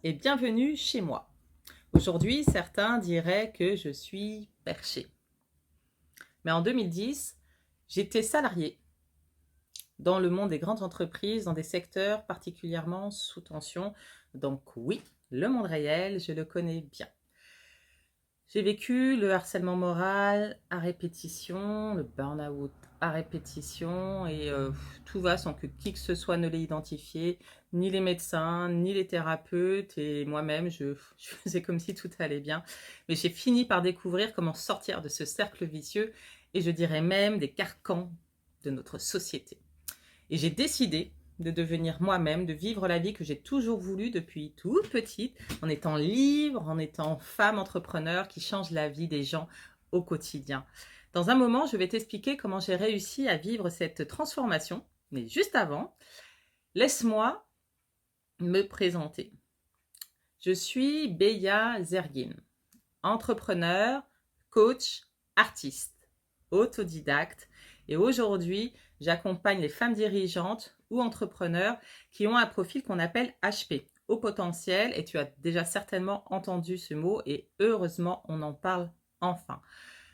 Et bienvenue chez moi. Aujourd'hui, certains diraient que je suis perchée. Mais en 2010, j'étais salariée dans le monde des grandes entreprises, dans des secteurs particulièrement sous tension. Donc oui, le monde réel, je le connais bien. J'ai vécu le harcèlement moral à répétition, le burn-out à répétition, et tout va sans que qui que ce soit ne l'ait identifié, ni les médecins, ni les thérapeutes, et moi-même, je faisais comme si tout allait bien. Mais j'ai fini par découvrir comment sortir de ce cercle vicieux, et je dirais même des carcans de notre société. Et j'ai décidé de devenir moi-même, de vivre la vie que j'ai toujours voulu depuis toute petite, en étant libre, en étant femme entrepreneur qui change la vie des gens au quotidien. Dans un moment, je vais t'expliquer comment j'ai réussi à vivre cette transformation. Mais juste avant, laisse-moi me présenter. Je suis Beya Zergin, entrepreneur, coach, artiste, autodidacte. Et aujourd'hui, j'accompagne les femmes dirigeantes ou entrepreneurs qui ont un profil qu'on appelle HP, haut potentiel. Et tu as déjà certainement entendu ce mot et heureusement, on en parle enfin.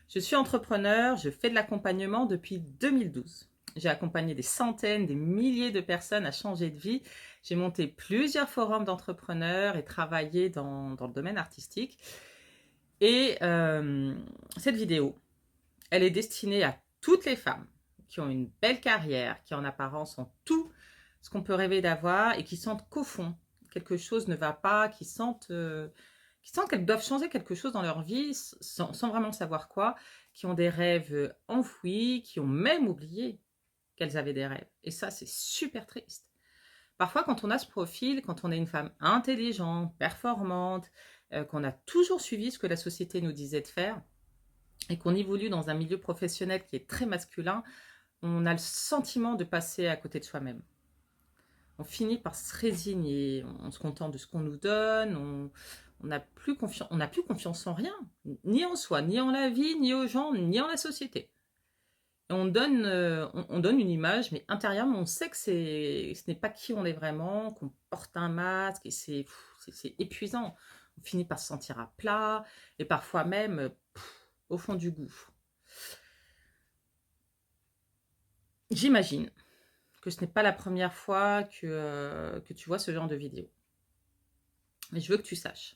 Je suis entrepreneur, je fais de l'accompagnement depuis 2012. J'ai accompagné des centaines, des milliers de personnes à changer de vie. J'ai monté plusieurs forums d'entrepreneurs et travaillé dans le domaine artistique. Et cette vidéo, elle est destinée à toutes les femmes qui ont une belle carrière, qui en apparence ont tout ce qu'on peut rêver d'avoir et qui sentent qu'au fond, quelque chose ne va pas, qui sentent qu'elles doivent changer quelque chose dans leur vie sans vraiment savoir quoi, qui ont des rêves enfouis, qui ont même oublié qu'elles avaient des rêves. Et ça, c'est super triste. Parfois, quand on a ce profil, quand on est une femme intelligente, performante, qu'on a toujours suivi ce que la société nous disait de faire, et qu'on évolue dans un milieu professionnel qui est très masculin, on a le sentiment de passer à côté de soi-même. On finit par se résigner, on se contente de ce qu'on nous donne, on n'a plus confiance en rien, ni en soi, ni en la vie, ni aux gens, ni en la société. Et on donne une image, mais intérieurement, on sait que ce n'est pas qui on est vraiment, qu'on porte un masque, et c'est épuisant. On finit par se sentir à plat, et parfois même au fond du gouffre. J'imagine que ce n'est pas la première fois que tu vois ce genre de vidéo. Mais je veux que tu saches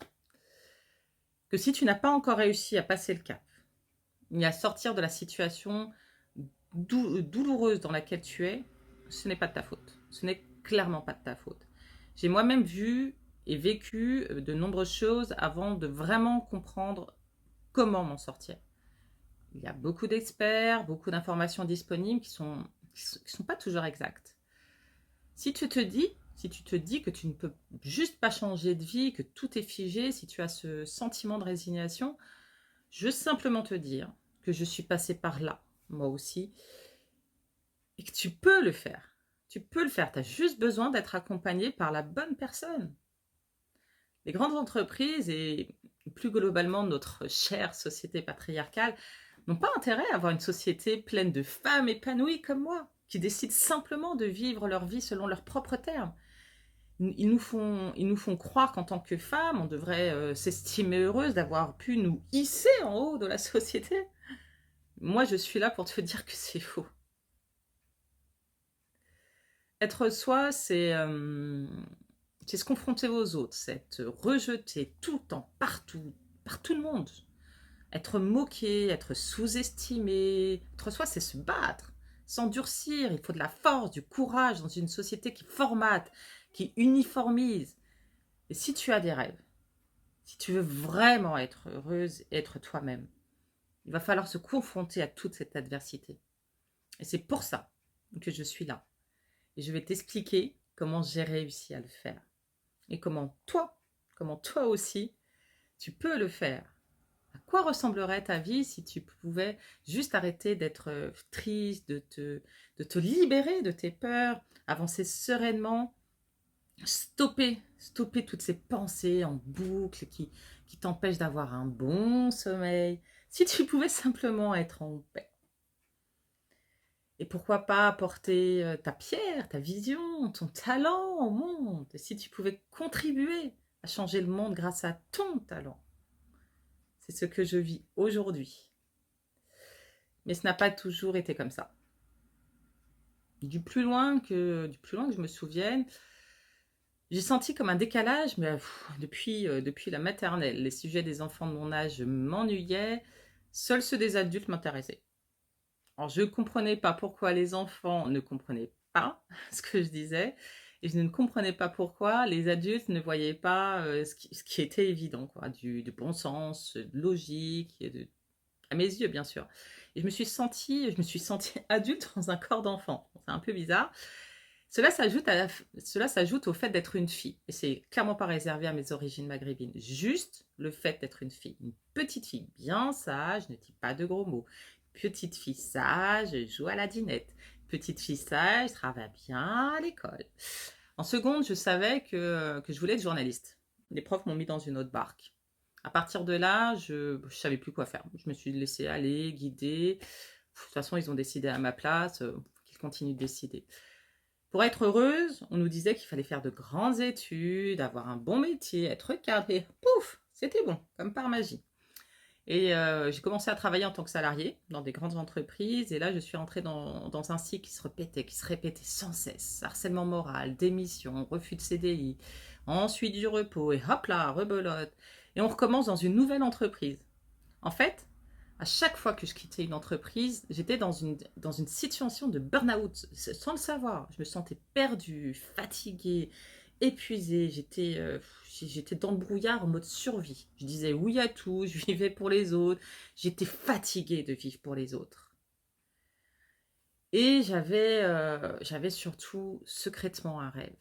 que si tu n'as pas encore réussi à passer le cap, ni à sortir de la situation douloureuse dans laquelle tu es, ce n'est pas de ta faute. Ce n'est clairement pas de ta faute. J'ai moi-même vu et vécu de nombreuses choses avant de vraiment comprendre comment m'en sortir. Il y a beaucoup d'experts, beaucoup d'informations disponibles qui sont pas toujours exactes. Si tu te dis que tu ne peux juste pas changer de vie, que tout est figé, si tu as ce sentiment de résignation, je veux simplement te dire que je suis passée par là, moi aussi, et que tu peux le faire. Tu peux le faire, tu as juste besoin d'être accompagné par la bonne personne. Les grandes entreprises et plus globalement notre chère société patriarcale n'ont pas intérêt à avoir une société pleine de femmes épanouies comme moi, qui décident simplement de vivre leur vie selon leurs propres termes. Ils nous font croire qu'en tant que femme, on devrait s'estimer heureuse d'avoir pu nous hisser en haut de la société. Moi, je suis là pour te dire que c'est faux. Être soi, c'est se confronter aux autres, c'est être rejeté tout le temps, partout, par tout le monde. Être moqué, être sous-estimé. Être soi, c'est se battre, s'endurcir. Il faut de la force, du courage dans une société qui formate, qui uniformise. Et si tu as des rêves, si tu veux vraiment être heureuse et être toi-même, il va falloir se confronter à toute cette adversité. Et c'est pour ça que je suis là. Et je vais t'expliquer comment j'ai réussi à le faire. Et comment toi aussi, tu peux le faire. À quoi ressemblerait ta vie si tu pouvais juste arrêter d'être triste, de te libérer de tes peurs, avancer sereinement, stopper toutes ces pensées en boucle qui t'empêchent d'avoir un bon sommeil. Si tu pouvais simplement être en paix. Et pourquoi pas apporter ta pierre, ta vision, ton talent au monde. Et si tu pouvais contribuer à changer le monde grâce à ton talent. C'est ce que je vis aujourd'hui. Mais ce n'a pas toujours été comme ça. Du plus loin que je me souvienne, j'ai senti comme un décalage, mais depuis la maternelle. Les sujets des enfants de mon âge m'ennuyaient, seuls ceux des adultes m'intéressaient. Alors, je ne comprenais pas pourquoi les enfants ne comprenaient pas ce que je disais, et je ne comprenais pas pourquoi les adultes ne voyaient pas ce qui était évident, quoi, du bon sens, de logique, à mes yeux, bien sûr. Et je me suis sentie adulte dans un corps d'enfant. C'est un peu bizarre. Cela s'ajoute au fait d'être une fille. Et c'est clairement pas réservé à mes origines maghrébines. Juste le fait d'être une fille. Une petite fille bien sage, ne dit pas de gros mots. Petite fille sage, joue à la dinette. Petite fille sage, travaille bien à l'école. En seconde, je savais que je voulais être journaliste. Les profs m'ont mis dans une autre barque. À partir de là, je ne savais plus quoi faire. Je me suis laissée aller, guider. De toute façon, ils ont décidé à ma place, qu'ils continuent de décider. Pour être heureuse, on nous disait qu'il fallait faire de grandes études, avoir un bon métier, être cadrée. Pouf, c'était bon, comme par magie. Et j'ai commencé à travailler en tant que salariée dans des grandes entreprises. Et là, je suis entrée dans un cycle qui se répétait sans cesse. Harcèlement moral, démission, refus de CDI, ensuite du repos, et hop là, rebelote. Et on recommence dans une nouvelle entreprise. En fait, à chaque fois que je quittais une entreprise, j'étais dans une situation de burn-out, sans le savoir. Je me sentais perdue, fatiguée, épuisée. J'étais dans le brouillard en mode survie. Je disais oui à tout, je vivais pour les autres. J'étais fatiguée de vivre pour les autres. Et j'avais surtout secrètement un rêve.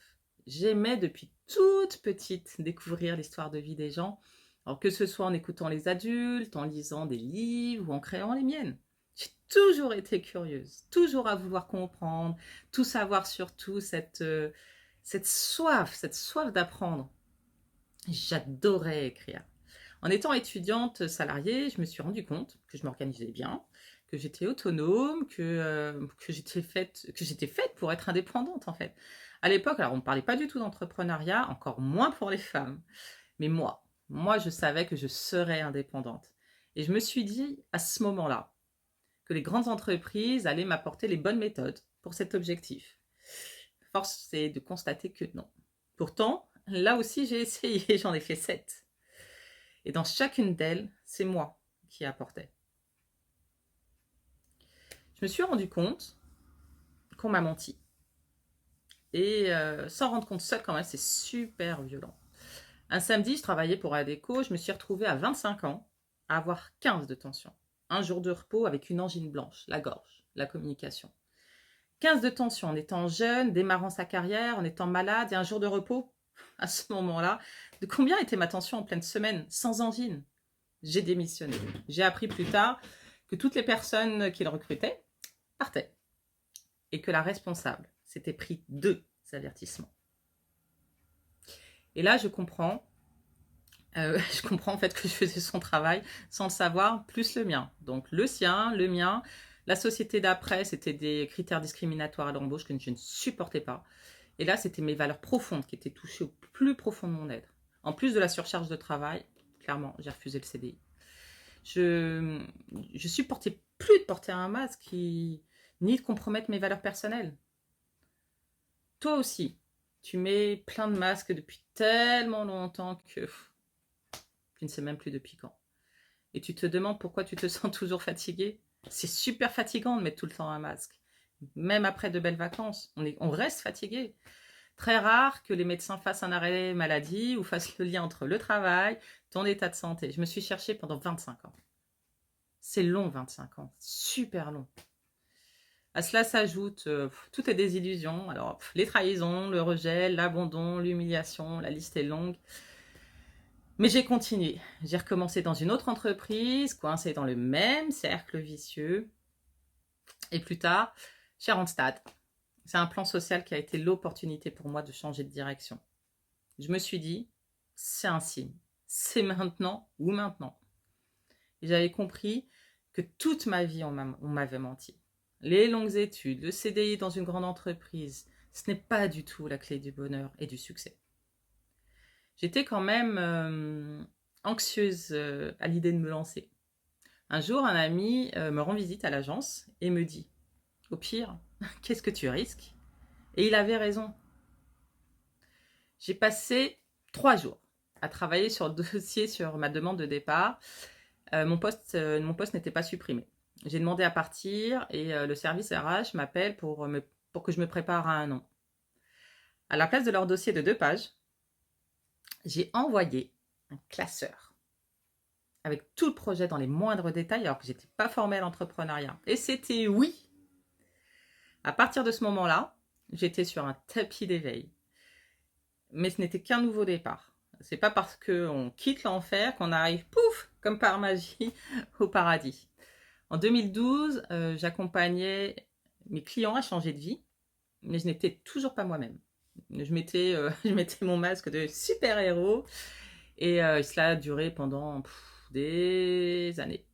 J'aimais depuis toute petite découvrir l'histoire de vie des gens. Alors que ce soit en écoutant les adultes, en lisant des livres ou en créant les miennes. J'ai toujours été curieuse, toujours à vouloir comprendre, tout savoir sur tout, cette soif d'apprendre. J'adorais écrire. En étant étudiante salariée, je me suis rendu compte que je m'organisais bien, que j'étais autonome, que j'étais faite pour être indépendante en fait. À l'époque, alors on ne parlait pas du tout d'entrepreneuriat, encore moins pour les femmes. Mais moi, je savais que je serais indépendante. Et je me suis dit à ce moment-là que les grandes entreprises allaient m'apporter les bonnes méthodes pour cet objectif. Force est de constater que non. Pourtant, là aussi, j'ai essayé, j'en ai fait 7. Et dans chacune d'elles, c'est moi qui apportais. Je me suis rendu compte qu'on m'a menti. Et s'en rendre compte seul quand même, c'est super violent. Un samedi, je travaillais pour Adéco, je me suis retrouvée à 25 ans à avoir 15 de tension. Un jour de repos avec une angine blanche, la gorge, la communication. 15 de tension en étant jeune, démarrant sa carrière, en étant malade et un jour de repos. À ce moment-là, de combien était ma tension en pleine semaine, sans angine? J'ai démissionné. J'ai appris plus tard que toutes les personnes qu'il recrutait partaient et que la responsable s'était pris 2 avertissements. Et là, je comprends en fait que je faisais son travail sans le savoir, plus le mien. Donc le sien, le mien. La société d'après, c'était des critères discriminatoires à l'embauche que je ne supportais pas. Et là, c'était mes valeurs profondes qui étaient touchées au plus profond de mon être. En plus de la surcharge de travail, clairement, j'ai refusé le CDI. Je supportais plus de porter un masque ni de compromettre mes valeurs personnelles. Toi aussi, tu mets plein de masques depuis tellement longtemps que tu ne sais même plus depuis quand. Et tu te demandes pourquoi tu te sens toujours fatigué. C'est super fatigant de mettre tout le temps un masque. Même après de belles vacances, on reste fatigué. Très rare que les médecins fassent un arrêt maladie ou fassent le lien entre le travail, ton état de santé. Je me suis cherchée pendant 25 ans. C'est long, 25 ans. Super long. À cela s'ajoute toutes les désillusions. Alors, les trahisons, le rejet, l'abandon, l'humiliation, la liste est longue. Mais j'ai continué. J'ai recommencé dans une autre entreprise, coincée dans le même cercle vicieux. Et plus tard, chez Randstad. C'est un plan social qui a été l'opportunité pour moi de changer de direction. Je me suis dit, c'est un signe. C'est maintenant ou maintenant. Et j'avais compris que toute ma vie, on m'avait menti. Les longues études, le CDI dans une grande entreprise, ce n'est pas du tout la clé du bonheur et du succès. j'étais quand même anxieuse à l'idée de me lancer. Un jour, un ami me rend visite à l'agence et me dit, au pire, qu'est-ce que tu risques? Et il avait raison. J'ai passé 3 jours à travailler sur le dossier sur ma demande de départ. Mon poste n'était pas supprimé. J'ai demandé à partir et le service RH m'appelle pour que je me prépare à un an. À la place de leur dossier de 2 pages, j'ai envoyé un classeur avec tout le projet dans les moindres détails alors que j'étais pas formée à l'entrepreneuriat. Et c'était oui. À partir de ce moment-là, j'étais sur un tapis d'éveil. Mais ce n'était qu'un nouveau départ. C'est pas parce qu'on quitte l'enfer qu'on arrive, pouf, comme par magie, au paradis. En 2012, j'accompagnais mes clients à changer de vie, mais je n'étais toujours pas moi-même. Je mettais mon masque de super-héros et cela a duré pendant des années.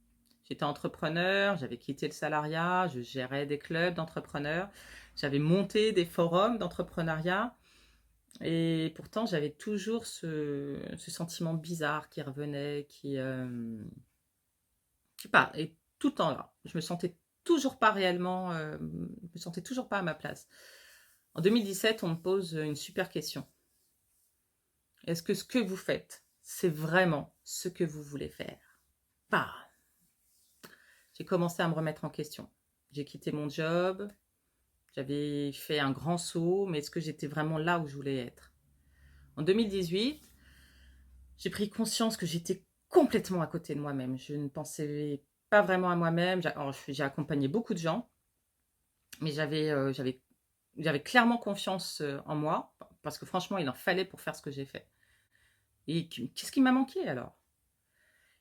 J'étais entrepreneur, j'avais quitté le salariat, je gérais des clubs d'entrepreneurs, j'avais monté des forums d'entrepreneuriat. Et pourtant, j'avais toujours ce sentiment bizarre qui revenait, et tout le temps là. Je me sentais toujours pas réellement, je me sentais toujours pas à ma place. En 2017, on me pose une super question. Est-ce que ce que vous faites, c'est vraiment ce que vous voulez faire? Bah, j'ai commencé à me remettre en question. J'ai quitté mon job, j'avais fait un grand saut, mais est-ce que j'étais vraiment là où je voulais être? En 2018, j'ai pris conscience que j'étais complètement à côté de moi-même. Je ne pensais pas vraiment à moi-même. J'ai accompagné beaucoup de gens, mais j'avais clairement confiance en moi, parce que franchement, il en fallait pour faire ce que j'ai fait. Et qu'est-ce qui m'a manqué alors?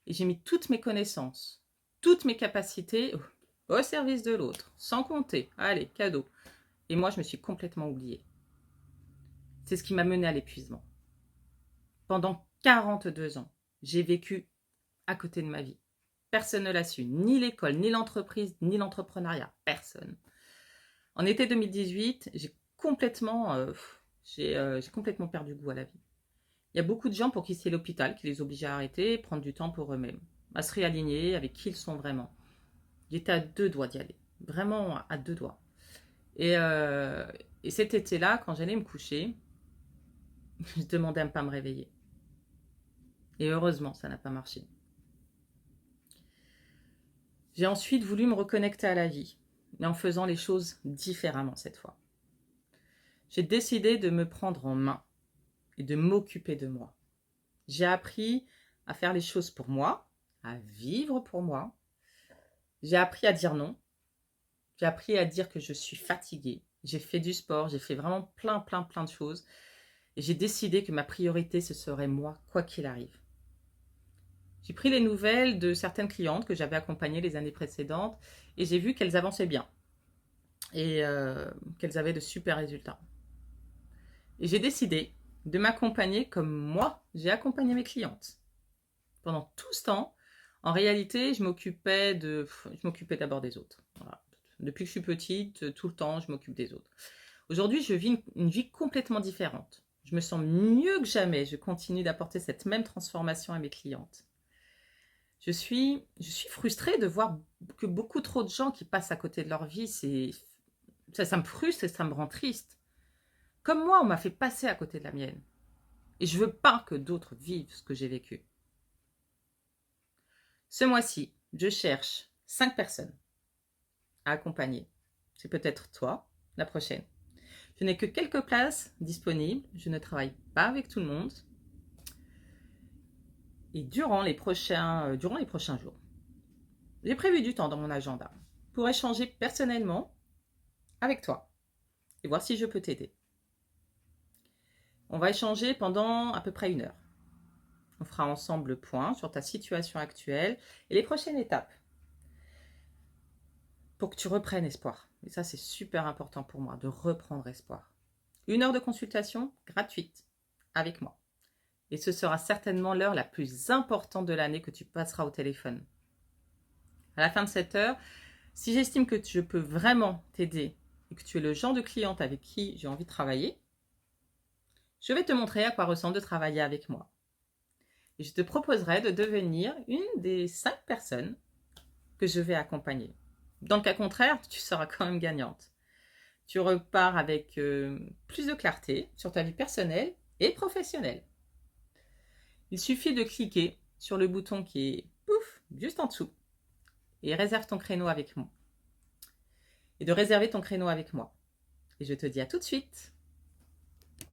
Et j'ai mis toutes mes connaissances, toutes mes capacités au service de l'autre, sans compter. Allez, cadeau. Et moi, je me suis complètement oubliée. C'est ce qui m'a mené à l'épuisement. Pendant 42 ans, j'ai vécu à côté de ma vie. Personne ne l'a su, ni l'école, ni l'entreprise, ni l'entrepreneuriat, personne. En été 2018, j'ai complètement perdu goût à la vie. Il y a beaucoup de gens pour qui c'est l'hôpital qui les oblige à arrêter, prendre du temps pour eux-mêmes, à se réaligner avec qui ils sont vraiment. J'étais à 2 doigts d'y aller, vraiment à 2 doigts. Et cet été-là, quand j'allais me coucher, je demandais à ne pas me réveiller. Et heureusement, ça n'a pas marché. J'ai ensuite voulu me reconnecter à la vie, mais en faisant les choses différemment cette fois. J'ai décidé de me prendre en main et de m'occuper de moi. J'ai appris à faire les choses pour moi, à vivre pour moi. J'ai appris à dire non. J'ai appris à dire que je suis fatiguée. J'ai fait du sport, j'ai fait vraiment plein de choses. Et j'ai décidé que ma priorité, ce serait moi, quoi qu'il arrive. J'ai pris les nouvelles de certaines clientes que j'avais accompagnées les années précédentes et j'ai vu qu'elles avançaient bien et qu'elles avaient de super résultats. Et j'ai décidé de m'accompagner comme moi, j'ai accompagné mes clientes. Pendant tout ce temps, en réalité, je m'occupais d'abord des autres. Voilà. Depuis que je suis petite, tout le temps, je m'occupe des autres. Aujourd'hui, je vis une vie complètement différente. Je me sens mieux que jamais. Je continue d'apporter cette même transformation à mes clientes. Je suis frustrée de voir que beaucoup trop de gens qui passent à côté de leur vie, ça me frustre et ça me rend triste. Comme moi, on m'a fait passer à côté de la mienne. Et je veux pas que d'autres vivent ce que j'ai vécu. Ce mois-ci, je cherche 5 personnes à accompagner. C'est peut-être toi, la prochaine. Je n'ai que quelques places disponibles. Je ne travaille pas avec tout le monde. Et durant les prochains jours, j'ai prévu du temps dans mon agenda pour échanger personnellement avec toi et voir si je peux t'aider. On va échanger pendant à peu près 1 heure. On fera ensemble le point sur ta situation actuelle et les prochaines étapes pour que tu reprennes espoir. Et ça, c'est super important pour moi, de reprendre espoir. 1 heure de consultation gratuite avec moi. Et ce sera certainement l'heure la plus importante de l'année que tu passeras au téléphone. À la fin de cette heure, si j'estime que je peux vraiment t'aider et que tu es le genre de cliente avec qui j'ai envie de travailler, Je vais te montrer à quoi ressemble de travailler avec moi. Et je te proposerai de devenir une des 5 personnes que je vais accompagner. Dans le cas contraire, tu seras quand même gagnante. Tu repars avec plus de clarté sur ta vie personnelle et professionnelle. Il suffit de cliquer sur le bouton qui est pouf, juste en dessous et réserve ton créneau avec moi. Et de réserver ton créneau avec moi. Et je te dis à tout de suite.